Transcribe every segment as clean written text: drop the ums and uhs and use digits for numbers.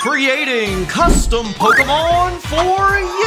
Creating custom Pokémon for you!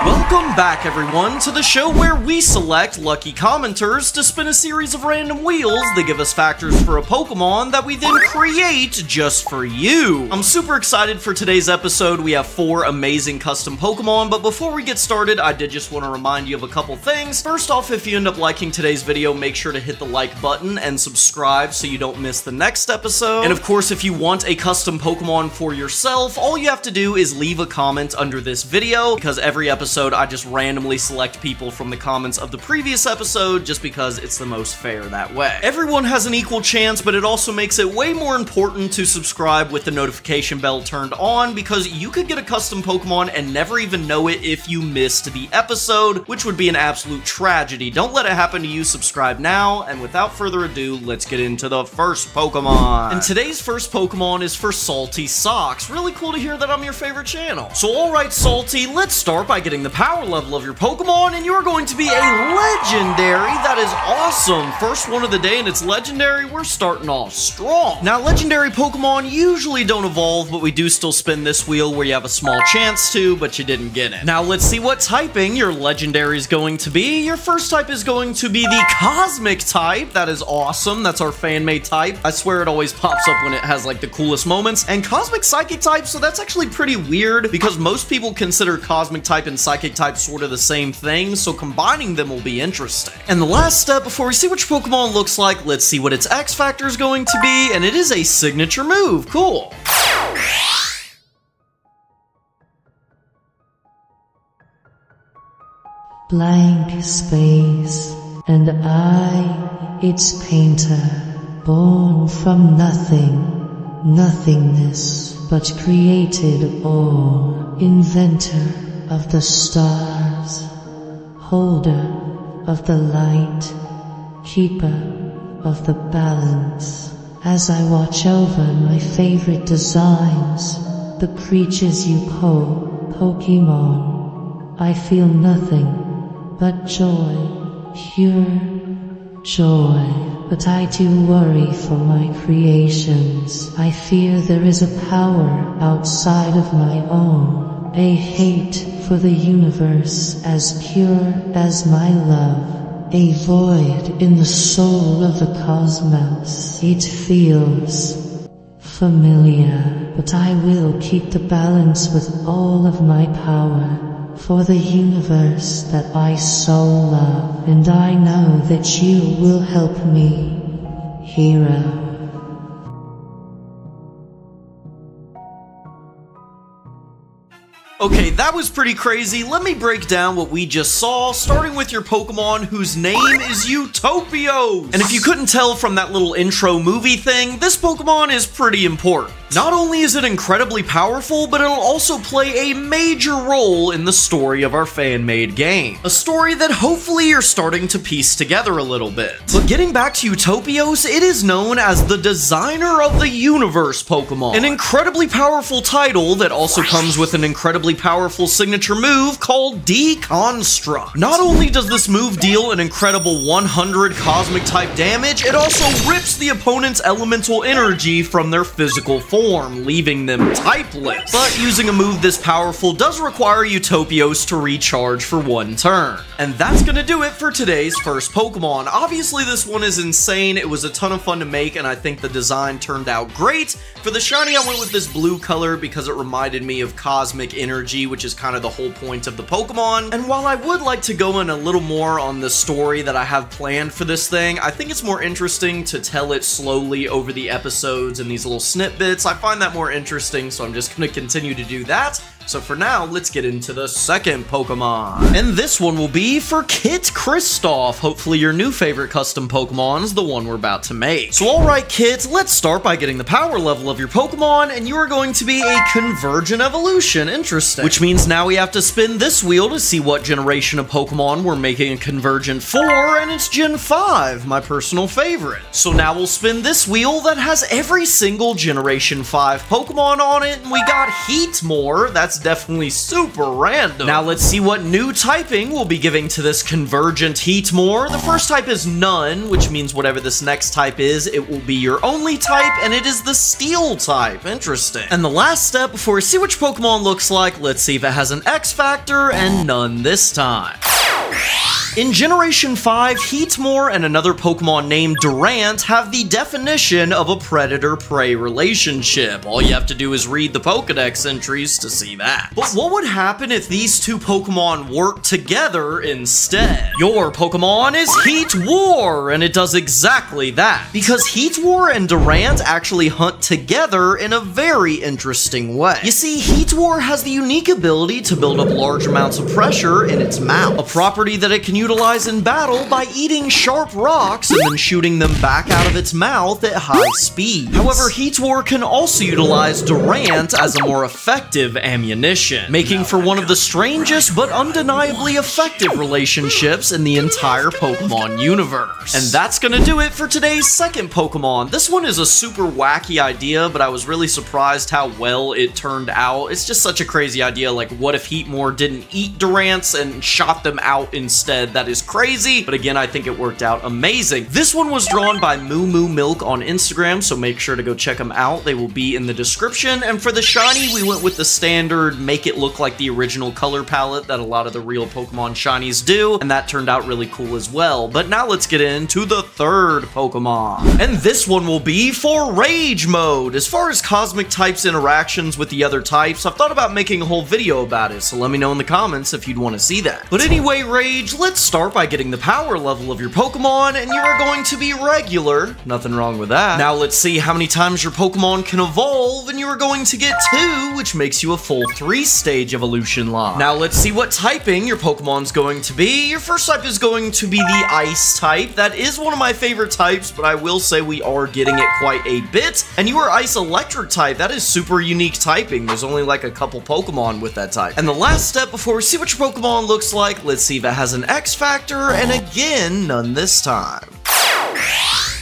Welcome back, everyone, to the show where we select lucky commenters to spin a series of random wheels that give us factors for a Pokémon that we then create just for you. I'm super excited for today's episode. We have 4 amazing custom Pokémon, but before we get started, I did just want to remind you of a couple things. First off, if you end up liking today's video, make sure to hit the like button and subscribe so you don't miss the next episode. And of course, if you want a custom Pokémon for yourself, all you have to do is leave a comment under this video, because every episode I just randomly select people from the comments of the previous episode just because it's the most fair that way. Everyone has an equal chance, but it also makes it way more important to subscribe with the notification bell turned on, because you could get a custom Pokemon and never even know it if you missed the episode, which would be an absolute tragedy. Don't let it happen to you. Subscribe now, and without further ado, let's get into the first Pokemon. And today's first Pokemon is for Salty Socks. Really cool to hear that I'm your favorite channel. So alright, Salty, let's start by getting the power level of your Pokemon, and you're going to be a legendary. That is awesome. First one of the day and it's legendary. We're starting off strong. Now, legendary Pokemon usually don't evolve, but we do still spin this wheel where you have a small chance to, but you didn't get it. Now, let's see what typing your legendary is going to be. Your first type is going to be the Cosmic type. That is awesome. That's our fan-made type. I swear it always pops up when it has like the coolest moments. And Cosmic Psychic type, so that's actually pretty weird because most people consider Cosmic type and Psychic type sort of the same thing, so combining them will be interesting. And the last step before we see which Pokemon looks like, let's see what its X factor is going to be, and it is a signature move. Cool. Blank space, and I, its painter, born from nothing, nothingness, but created all, inventor of the stars, holder of the light, keeper of the balance. As I watch over my favorite designs, the creatures you call Pokémon, I feel nothing but joy, pure joy. But I do worry for my creations. I fear there is a power outside of my own, a hate for the universe as pure as my love, a void in the soul of the cosmos. It feels familiar, but I will keep the balance with all of my power for the universe that I so love, and I know that you will help me, hero. Okay, that was pretty crazy. Let me break down what we just saw, starting with your Pokemon whose name is Utopios. And if you couldn't tell from that little intro movie thing, this Pokemon is pretty important. Not only is it incredibly powerful, but it'll also play a major role in the story of our fan-made game. A story that hopefully you're starting to piece together a little bit. But getting back to Utopios, it is known as the Designer of the Universe Pokemon. An incredibly powerful title that also comes with an incredibly powerful signature move called Deconstruct. Not only does this move deal an incredible 100 Cosmic type damage, it also rips the opponent's elemental energy from their physical form, leaving them typeless. But using a move this powerful does require Utopios to recharge for 1 turn. And that's gonna do it for today's first Pokemon. Obviously this one is insane. It was a ton of fun to make, and I think the design turned out great. For the shiny, I went with this blue color because it reminded me of cosmic energy, which is kind of the whole point of the Pokemon. And while I would like to go in a little more on the story that I have planned for this thing, I think it's more interesting to tell it slowly over the episodes and these little snippets. I find that more interesting, so I'm just going to continue to do that. So for now, let's get into the second Pokemon. And this one will be for Kit Kristoff. Hopefully your new favorite custom Pokemon's the one we're about to make. So alright Kit, let's start by getting the power level of your Pokemon, and you are going to be a Convergent Evolution. Interesting. Which means now we have to spin this wheel to see what generation of Pokemon we're making a Convergent for, and it's Gen 5, my personal favorite. So now we'll spin this wheel that has every single Generation 5 Pokemon on it, and we got Heatmore. That's that's definitely super random. Now let's see what new typing we'll be giving to this convergent Heatmore. The first type is None, which means whatever this next type is, it will be your only type, and it is the Steel type. Interesting. And the last step before we see which Pokemon looks like, let's see if it has an X Factor, and none this time. In Generation 5, Heatmore and another Pokemon named Durant have the definition of a predator-prey relationship. All you have to do is read the Pokedex entries to see that. But what would happen if these two Pokemon worked together instead? Your Pokemon is Heatwar, and it does exactly that. Because Heatwar and Durant actually hunt together in a very interesting way. You see, Heatwar has the unique ability to build up large amounts of pressure in its mouth, a property that it can utilize in battle by eating sharp rocks and then shooting them back out of its mouth at high speeds. However, Heatwar can also utilize Durant as a more effective ammunition, making for one of the strangest but undeniably effective relationships in the entire Pokemon universe. And that's gonna do it for today's second Pokemon. This one is a super wacky idea, but I was really surprised how well it turned out. It's just such a crazy idea, like what if Heatmore didn't eat Durants and shot them out instead? That is crazy, but again, I think it worked out amazing. This one was drawn by Moo Moo Milk on Instagram, so make sure to go check them out. They will be in the description. And for the shiny, we went with the standard, make it look like the original color palette that a lot of the real Pokemon shinies do, and that turned out really cool as well. But now let's get into the third Pokemon. And this one will be for Rage Mode. As far as Cosmic types interactions with the other types, I've thought about making a whole video about it, so let me know in the comments if you'd want to see that. But anyway, Rage, let's start by getting the power level of your Pokemon, and you are going to be regular. Nothing wrong with that. Now let's see how many times your Pokemon can evolve, and you are going to get 2, which makes you a full 3-stage evolution line. Now let's see what typing your Pokemon's going to be. Your first type is going to be the Ice type. That is one of my favorite types, but I will say we are getting it quite a bit. And you are Ice Electric type. That is super unique typing. There's only like a couple Pokemon with that type. And the last step before we see what your Pokemon looks like, let's see if it has an X Factor, and again, none this time.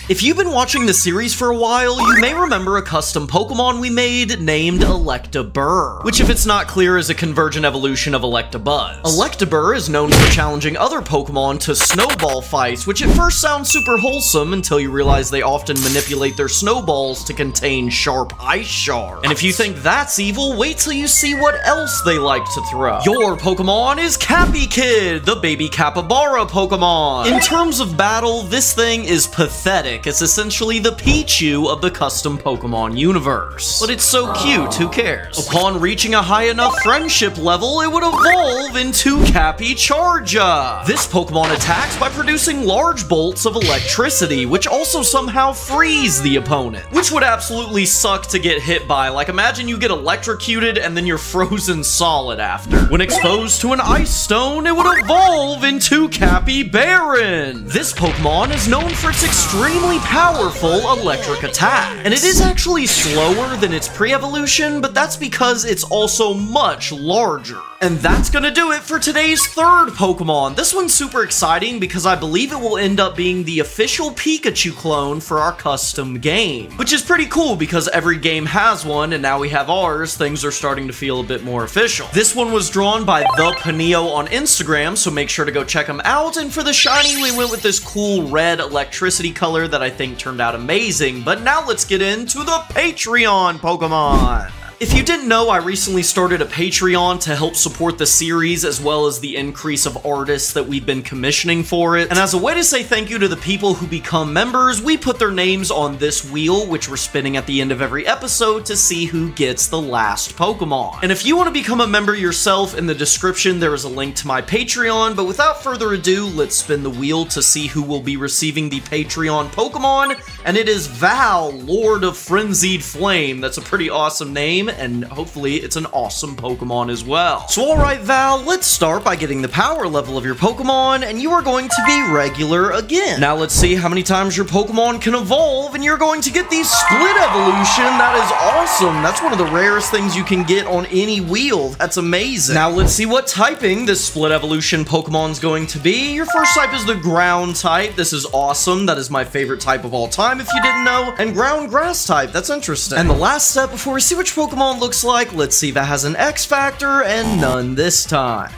If you've been watching the series for a while, you may remember a custom Pokemon we made named Electabuzz, which if it's not clear is a convergent evolution of Electabuzz. Electabuzz is known for challenging other Pokemon to snowball fights, which at first sounds super wholesome until you realize they often manipulate their snowballs to contain sharp ice shards. And if you think that's evil, wait till you see what else they like to throw. Your Pokemon is Cappy Kid, the baby capybara Pokemon. In terms of battle, this thing is pathetic. It's essentially the Pichu of the custom Pokemon universe. But it's so cute, who cares? Upon reaching a high enough friendship level, it would evolve into Cappy Charger. This Pokemon attacks by producing large bolts of electricity, which also somehow freeze the opponent, which would absolutely suck to get hit by. Like, imagine you get electrocuted and then you're frozen solid after. When exposed to an ice stone, it would evolve into Cappy Baron. This Pokemon is known for its extremely powerful electric attack, and it is actually slower than its pre-evolution, but that's because it's also much larger. And that's gonna do it for today's third Pokemon. This one's super exciting because I believe it will end up being the official Pikachu clone for our custom game, which is pretty cool because every game has one, and now we have ours. Things are starting to feel a bit more official. This one was drawn by The Paneo on Instagram, so make sure to go check them out. And for the shiny, we went with this cool red electricity color that I think turned out amazing. But now let's get into the Patreon Pokemon. If you didn't know, I recently started a Patreon to help support the series as well as the increase of artists that we've been commissioning for it. And as a way to say thank you to the people who become members, we put their names on this wheel, which we're spinning at the end of every episode to see who gets the last Pokemon. And if you want to become a member yourself, in the description there is a link to my Patreon, but without further ado, let's spin the wheel to see who will be receiving the Patreon Pokemon, and it is Val, Lord of Frenzied Flame. That's a pretty awesome name, and hopefully it's an awesome Pokemon as well. So alright Val, let's start by getting the power level of your Pokemon, and you are going to be regular again. Now let's see how many times your Pokemon can evolve, and you're going to get the split evolution. That is awesome. That's one of the rarest things you can get on any wheel. That's amazing. Now let's see what typing this split evolution Pokemon's going to be. Your first type is the ground type. This is awesome. That is my favorite type of all time if you didn't know. And ground grass type. That's interesting. And the last step before we see which Pokemon Pokemon looks like, let's see if it has an X factor, and none this time.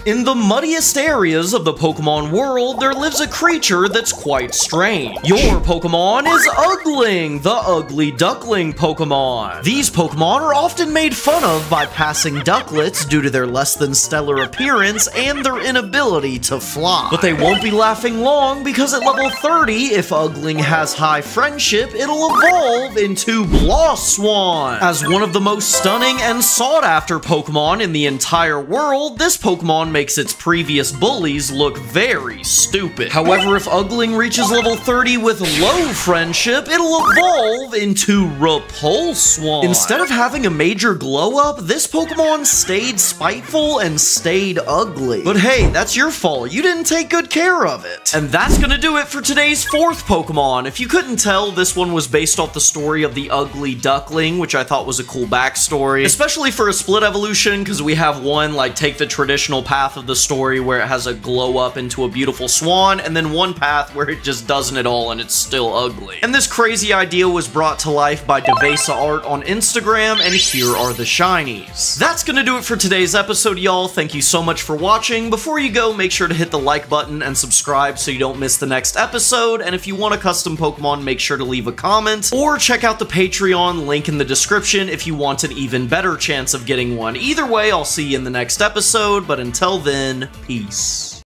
In the muddiest areas of the Pokemon world, there lives a creature that's quite strange. Your Pokemon is Ugling, the ugly duckling Pokemon. These Pokemon are often made fun of by passing ducklets due to their less than stellar appearance and their inability to fly. But they won't be laughing long, because at level 30, if Ugling has high friendship, it'll evolve into Blosswan. As one of the most stunning and sought after Pokemon in the entire world, this Pokemon makes its previous bullies look very stupid. However, if Ugling reaches level 30 with low friendship, it'll evolve into Repulswan. Instead of having a major glow up, this Pokemon stayed spiteful and stayed ugly. But hey, that's your fault. You didn't take good care of it. And that's gonna do it for today's fourth Pokemon. If you couldn't tell, this one was based off the story of the ugly duckling, which I thought was a cool backstory, especially for a split evolution, because we have one like take the traditional path of the story where it has a glow up into a beautiful swan, and then one path where it just doesn't at all and it's still ugly. And this crazy idea was brought to life by Devesa Art on Instagram, and here are the shinies. That's gonna do it for today's episode, y'all. Thank you so much for watching. Before you go, make sure to hit the like button and subscribe so you don't miss the next episode, and if you want a custom Pokemon, make sure to leave a comment, or check out the Patreon, link in the description if you want an even better chance of getting one. Either way, I'll see you in the next episode, but until then, peace.